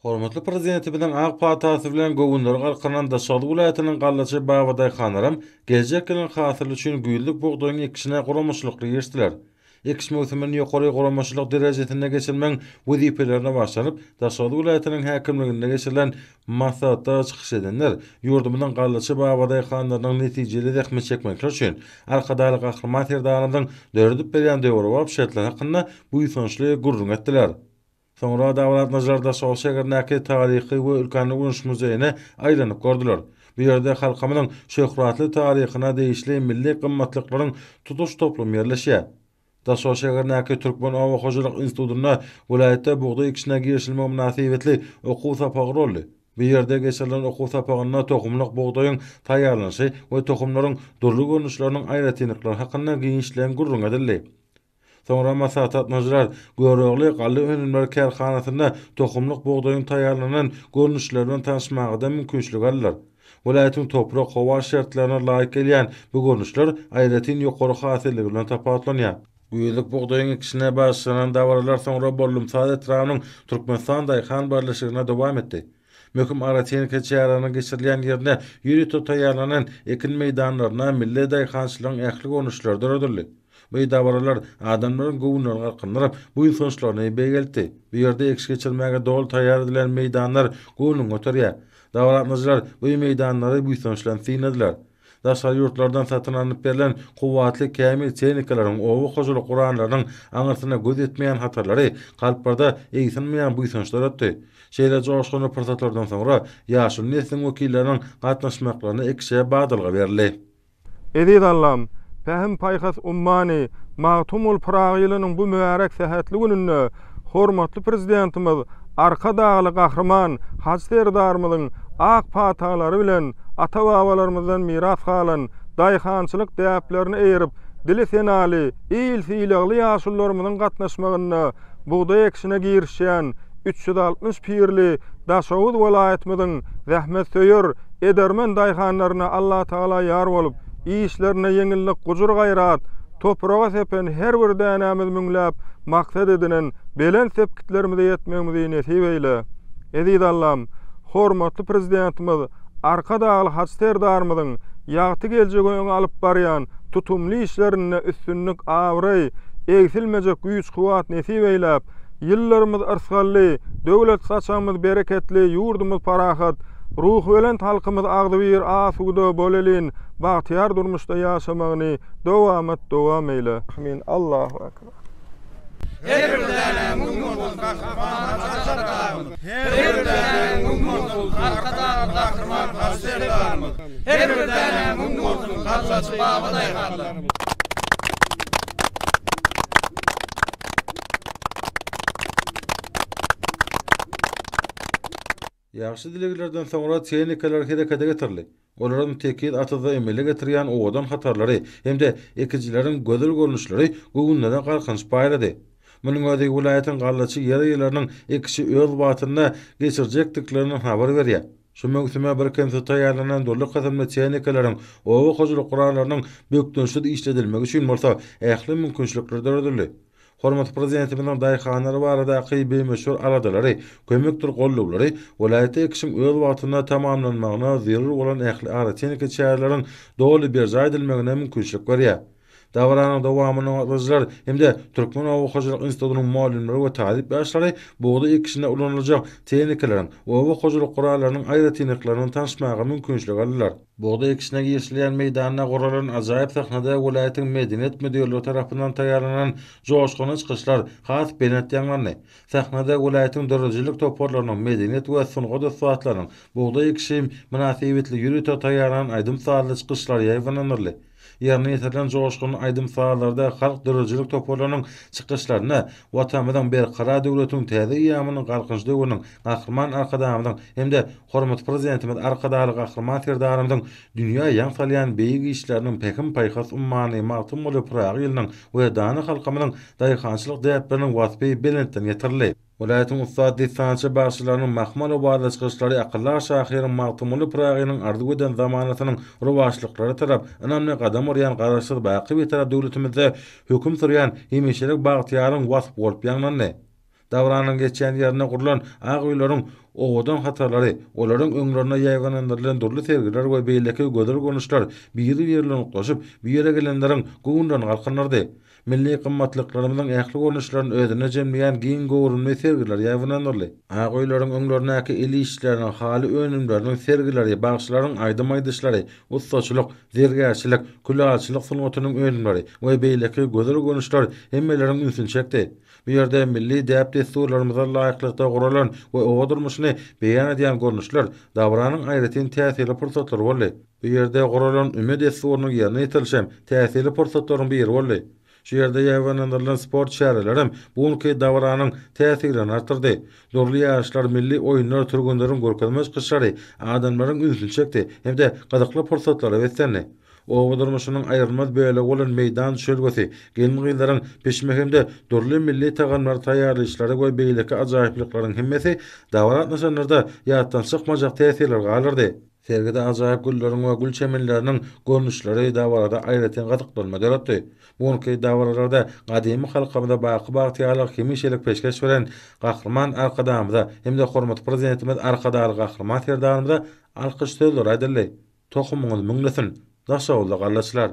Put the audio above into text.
Hormatly prezidenti bilen Ak Patasy bilen gowunlar garkanan Daşaly vilayatynyň gallaçy Babaday Hanaram geljek ýylyň hasıly üçin güýlük bugdaýyň ekişine guramaçlykly ýerdiler. Ekiş mövsümini ýokary guramaçlyk derejesine geçirmeň wezipelerine başlanyp Daşaly vilayatynyň häkimligine geçirilen maksatda çykyş edenler ýurdumyň gallaçy Babaday Hanarynyň netijeli zähmet çekmek üçin arkadaly gahryman terdanymyň dördüp berýän döwrüp şertler hakynda bu ýysançly gurrun etdiler. Sonra Dawlat Nazarda Şähernäki taryhy we ülkany unuş muzeyine aýlanyp gördüler. Bu ýerde halkymyň şöhratly taryhyna değişli milli gymmatlyklaryň tutuş toplum ýerleşýär. Daşaly şähernäki Türkmen Owa Hojalyk institutyna vilayatda bugda ekişine girişilme münasibetli okuw sapagy rolly. Bu ýerde geçirilen okuw sapagyna tohumlyk bugdaýyň taýýarlanyşy we tohumlaryň durly görnüşleriniň aýratynlyklary hakynda giňişlen gurrun edildi. Sonra Masat Nazar görögli galy önümler kärhanasyna tohumlyk bugdaýyň taýýarlanan görnüşlerinden tanışmagyda mümkinçilik aldylar. Vilayatyň toprak howa şertlerine laýyk gelýän bu görnüşler aýratyn ýokary hasylligi bilen tapatlanýar. Güýlük bugdaýyň ekişine başlanan dawralar sonra bollum Saadet Rawnyň Türkmenistan daýhan barlaşygına dowam etdi. Möhüm aratenik çarany geçirilýän ýerine ýürüt taýýarlanan ekin meýdanlaryna milli daýhançylygyň ähli görnüşleri döredildi. Bu dawralar adamlaryň gowunlaryny garkyndyryp bu ýysançlaryny beýeldi. Bu ýerde ekşi geçirmäge dol taýýar edilen meýdanlar gowunlyň oturýar. Dawlatmyjlar bu meýdanlary bu ýysançlaryny synadiler. Daşary ýurtlardan satyn alyp berilen kuwatly kämil tehnikalaryň owa hojalyk guranlarynyň aňyrsyna göz etmeýän hatarlary galplarda eýsinmeýän bu ýysançlar etdi. Şeýle joşguny pursatlardan soňra ýaşul neslin wekilleriniň gatnaşmaklaryny ekşe badalga berildi. Edid Allam Fähim Paýhas Ummani Magtumul Piragylynyň bu mübarek sähetli gününde hormatly prezidentimiz arka dağlı gahrman Haç Serdarymyzyň ak patalary bilen ata-babalarymyzdan miras galan daýhançylyk däplerini eýrip dili senali il fiýlegli ýaşullarymyzyň gatnaşmagyna bugda ekşine girişýän 360 pirli Daşawy vilayatymyzyň zähmet söýür edermen daýhanlaryna Allah Taala ýar bolup işlerine ýeňillik gujur gaýrat toprağa sepen her bir dänämiz müňläp maksat edilen belen sepkitlerimize ýetmegimizi nesip eýle. Edid Allam hormatly prezidentimiz arka dağlı Haç Serdarymyzyň ýagty geljegiňe alyp barýan tutumly işlerine üstünlük awry egsilmejek güýç kuwat nesip eýläp ýyllarymyz arsgally döwlet saçamyz bereketli ýurdumyz parahat ruh ölen halkymyz agdy bir asuda bolelin bagtyar durmuşda ýaşamagyny dowam eýle. Amin. Allahu ekber. Her bir däne mümkün kahraman Haçserdarymyz. Her bir däne mümkün kahraman Haçserdarymyz. Her bir däne mümkün gallaçy Babaday Hanaram. Ýaşy dileglerden soňra tehnikalar herekete getirli. Olaryň tekil atyda emele getirýän owadan hatarlary hemde ekijileriň gözel görnüşleri gowunlara garkynç baýlady. Munyň özi vilayatyň gallaçy ýeri-ýerleriň ekişi öz watyna geçirjekdiklerinden habar berýär. Şu möhüme bir kense taýýarlanan durly hyzmat tehnikalaryň owa hojalyk guranlarynyň bökdönşide işledilmegi üçin bolsa ähli mümkinçilikler döredildi. Hormatly prezidentimiň daýhanlary barada beýmeşhur aladalary, kömekdir gollawlary vilayatda ekişiň öz watyna tamamlanmagyna zerur bolan ähli aratenik çärlerin doly berja edilmegine mümkinçilik berýär. Dawranyň dowamyny wagtlar hemde Türkmen Owa Hojalyk institutynyň muallimleri we talip ýaşlary bugda ekişine ulanylajak tehnikalaryň owa hojalyk guralarynyň aýratynlyklaryny tanışmagy mümkinçilik aldylar. Bugda ekişine girişilýän meýdanyna guralan ajaýyp sahnada vilayatyň medeniýet müdürligi tarapyndan taýýarlanan joşguny çykyşlar has belirtýänlerini, sahnada vilayatyň dörejilik toparlarynyň medeniýet we sungy döwletlarynyň bugda ekişi münasibetli ýürüt taýýarlanan aýdym saatly çykyşlar ýaýlananyrly. Ýerine ýetirilen joşguny aýdym saatlarda halk dörejilik toparlarynyň çykyşlaryna watanymyzyň berkara döwletiň täze ýamynyň garkynçly döwrüniň gahrman arkadamyzyň hemde hormatly prezidentimiz arkadaly gahrman Serdarymyzyň dünýä ýaň salýan beýik işleriniň Fähim Paýhas Ummani Magtumul Piragylynyň we dany halkymynyň daýhançylyk däpleriniň wasfy belentden ýetirildi. Vilayatyň ustad distansiýa başçylarynyň mahmal obarly çykyşlary akyllar şahyryň Magtumul Piragynyň ardy geden zamanatynyň rowaşlyklary tarap önemli gadam urýan garaşsyz baky bir tarap döwletimizde höküm sürýän hemişelik bagtyaryň wasp bolup ýaňlandy. Davranyň geçen ýerine gurulan Agüýlaryň owadan hatarlary, olaryň öňlerine ýaýganyndyrlan durly sergiler we beýleki göder gonuşlar biri-birini goşup bir ýere gelenleriň gowundan galkynardy. Milli gymmatlyklarynyň ähli gonuşlaryny özüne jemleýän giň gowurunly sergiler ýaýganyndyrly. Agüýlaryň öňlerindäki eli işläriniň haly önümleriniň sergileri, bagşlaryň aýdym-aýdyşlary, ustaçylyk, zergärçilik, küläçilik sungatynyň önümleri we beýleki göder gonuşlar hemmeleriň ünsün çekdi. Bu ýerde milli däp desturlarymyza laýyklykda guralan we owa durmuşyny beýan edýän görnüşler davranyň aýratyn täsirli pursatlary boldy. Bu ýerde guralan ümit desturynyň ýerine ýetilşem täsirli pursatlaryň biri boldy. Şu ýerde ýaýganyndyrlan sport şäherlerim buňky davranyň täsirini artyrdy. Durly ýaşlar milli oýunlar türgünleriň görkezmez kışary adamlaryň ünsün çekdi hemde gyzykly pursatlary beslendi. Owa durmuşynyň aýrylmaz böle bolan meýdan şölgesi, gelin gyýlaryň peşmehinde durly milli tagamlar taýýarlyşlary we beýleki ajaýyplyklaryň hemmesi dawrat nişanlarda ýatdan çykmajak täsirler galyrdy. Sergide ajaýyp gülleriň we gül çemenleriniň görnüşleri dawarada aýratyn gatyklanma yaratdy. Buňky dawarlarda gadymy halkamyza baky bagtyalyk hemişelik peşkeş beren gahrman arkadamyza hemde hormat prezidentimiz arkadaly gahrman terdanymyza alkyş sözler aýdyldy. Tohumyňyz müňlesin. Daşawly gallaçlar.